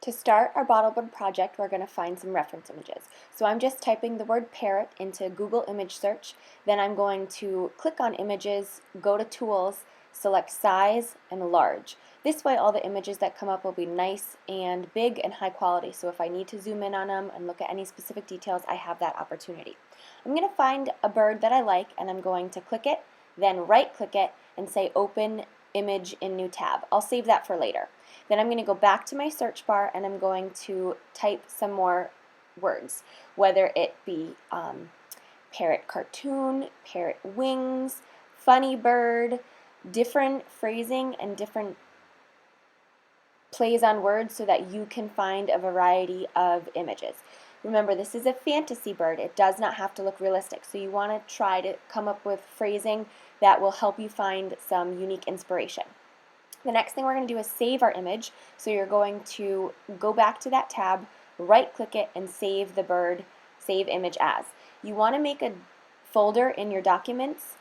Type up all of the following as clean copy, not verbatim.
To start our bottleboard project, we're going to find some reference images. So I'm just typing the word parrot into Google image search. Then I'm going to click on images, go to tools, select size and large. This way all the images that come up will be nice and big and high quality. So if I need to zoom in on them and look at any specific details, I have that opportunity. I'm going to find a bird that I like and I'm going to click it, then right click it and say open image in new tab. I'll save that for later. Then I'm going to go back to my search bar and I'm going to type some more words, whether it be parrot cartoon, parrot wings, funny bird, different phrasing and different plays on words so that you can find a variety of images. Remember, this is a fantasy bird. It does not have to look realistic, so you want to try to come up with phrasing that will help you find some unique inspiration. The next thing we're going to do is save our image. So you're going to go back to that tab, right click it, and save the bird, save image as. You want to make a folder in your documents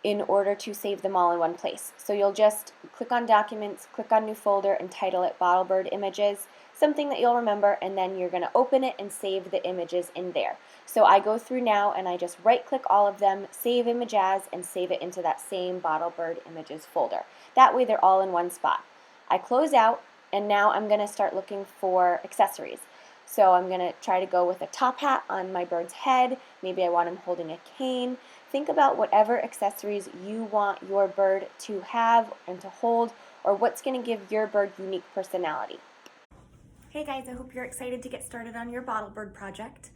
in order to save them all in one place. So you'll just click on documents, click on new folder, and title it Bottlebird Images, something that you'll remember, and then you're going to open it and save the images in there. So I go through now and I just right click all of them, save image as, and save it into that same Bottlebird Images folder. That way they're all in one spot. I close out and now I'm going to start looking for accessories. So I'm going to try to go with a top hat on my bird's head. Maybe I want him holding a cane. Think about whatever accessories you want your bird to have and to hold, or what's going to give your bird unique personality. Hey guys, I hope you're excited to get started on your Bottlebird project.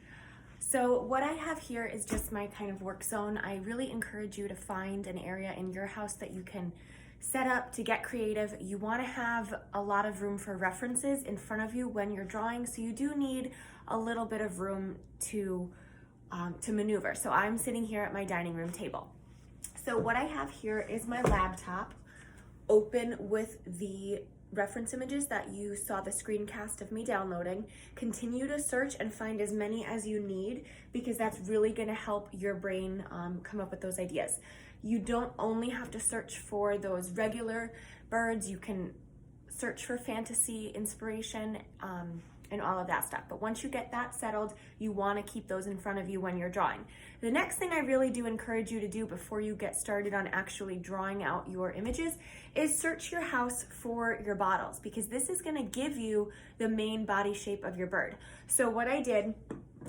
So what I have here is just my kind of work zone. I really encourage you to find an area in your house that you can set up to get creative. You want to have a lot of room for references in front of you when you're drawing, so you do need a little bit of room to maneuver. So I'm sitting here at my dining room table. So what I have here is my laptop open with the reference images that you saw the screencast of me downloading. Continue to search and find as many as you need, because that's really going to help your brain come up with those ideas. You don't only have to search for those regular birds. You can search for fantasy inspiration and all of that stuff. But once you get that settled, you want to keep those in front of you when you're drawing. The next thing I really do encourage you to do before you get started on actually drawing out your images is search your house for your bottles, because this is going to give you the main body shape of your bird. So what I did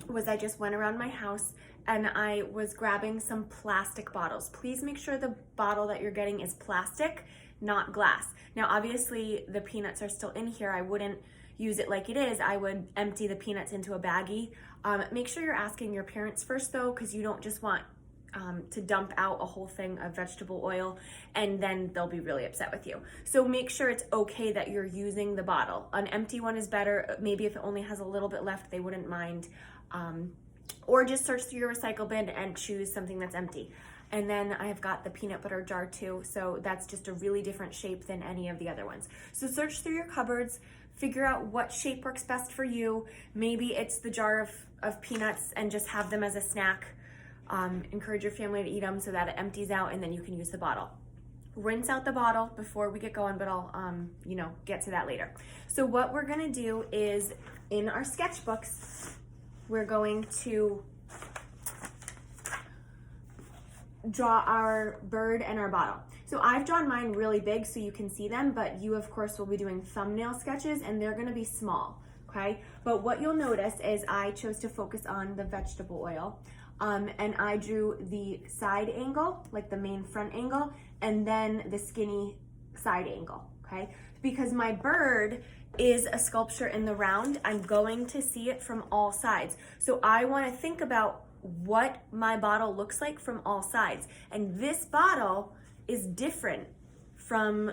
was I just went around my house and I was grabbing some plastic bottles. Please make sure the bottle that you're getting is plastic, not glass. Now obviously the peanuts are still in here. I wouldn't use it like it is. I would empty the peanuts into a baggie. Make sure you're asking your parents first though, because you don't just want to dump out a whole thing of vegetable oil and then they'll be really upset with you. So make sure it's okay that you're using the bottle. An empty one is better. Maybe if it only has a little bit left, they wouldn't mind. Or just search through your recycle bin and choose something that's empty. And then I've got the peanut butter jar too, so that's just a really different shape than any of the other ones. So search through your cupboards, figure out what shape works best for you. Maybe it's the jar of peanuts and just have them as a snack. Encourage your family to eat them so that it empties out and then you can use the bottle. Rinse out the bottle before we get going, but I'll get to that later. So what we're gonna do is, in our sketchbooks, we're going to draw our bird and our bottle. So I've drawn mine really big so you can see them, but you of course will be doing thumbnail sketches and they're gonna be small, okay? But what you'll notice is I chose to focus on the vegetable oil, and I drew the side angle, like the main front angle, and then the skinny side angle, okay? Because my bird is a sculpture in the round, I'm going to see it from all sides. So I wanna think about what my bottle looks like from all sides. And this bottle is different from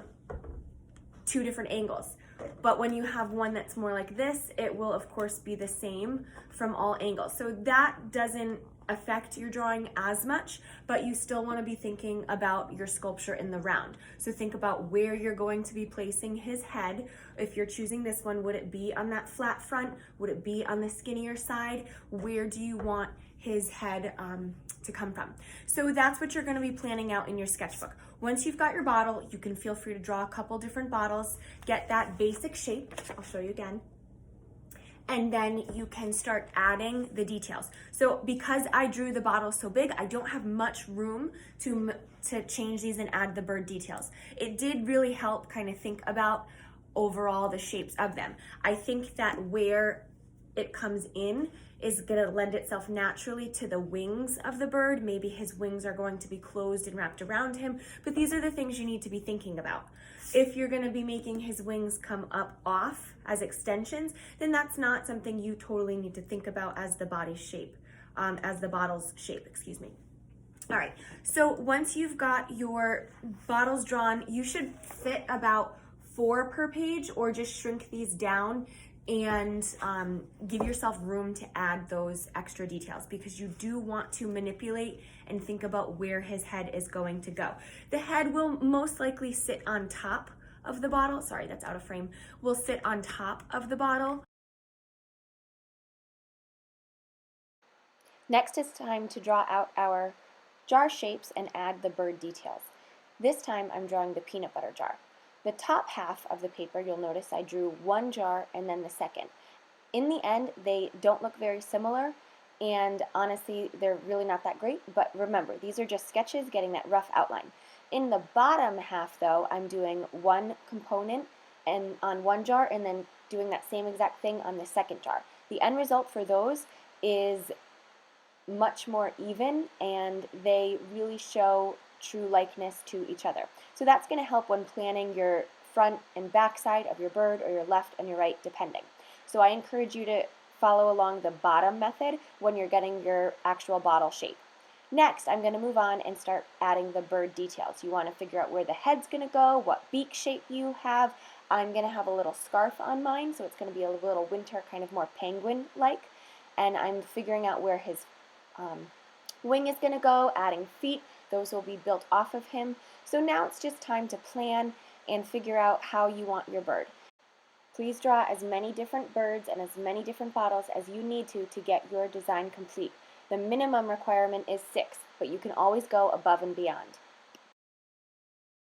two different angles. But when you have one that's more like this, it will of course be the same from all angles. So that doesn't affect your drawing as much, but you still want to be thinking about your sculpture in the round. So think about where you're going to be placing his head. If you're choosing this one, would it be on that flat front? Would it be on the skinnier side? Where do you want his head to come from? So that's what you're going to be planning out in your sketchbook. Once you've got your bottle, you can feel free to draw a couple different bottles, get that basic shape. I'll show you again. and then you can start adding the details. So because I drew the bottle so big, I don't have much room to change these and add the bird details. It did really help kind of think about overall the shapes of them. I think that where it comes in is going to lend itself naturally to the wings of the bird. Maybe his wings are going to be closed and wrapped around him, but these are the things you need to be thinking about. If you're going to be making his wings come up off as extensions, then that's not something you totally need to think about as the body's shape, as the bottle's shape, excuse me. All right, so once you've got your bottles drawn, you should fit about 4 per page, or just shrink these down and give yourself room to add those extra details, because you do want to manipulate and think about where his head is going to go. The head will most likely sit on top of the bottle. Sorry, that's out of frame. Will sit on top of the bottle. Next, it's time to draw out our jar shapes and add the bird details. This time I'm drawing the peanut butter jar. The top half of the paper, you'll notice I drew one jar and then the second. In the end, they don't look very similar, and honestly, they're really not that great, but remember, these are just sketches getting that rough outline. In the bottom half, though, I'm doing one component and on one jar and then doing that same exact thing on the second jar. The end result for those is much more even, and they really show true likeness to each other. So that's going to help when planning your front and back side of your bird, or your left and your right, depending. So I encourage you to follow along the bottom method when you're getting your actual bottle shape. Next, I'm going to move on and start adding the bird details. You want to figure out where the head's going to go, what beak shape you have. I'm going to have a little scarf on mine, so it's going to be a little winter, kind of more penguin-like. And I'm figuring out where his wing is going to go, adding feet. Those will be built off of him. So now it's just time to plan and figure out how you want your bird. Please draw as many different birds and as many different bottles as you need to get your design complete. The minimum requirement is 6, but you can always go above and beyond.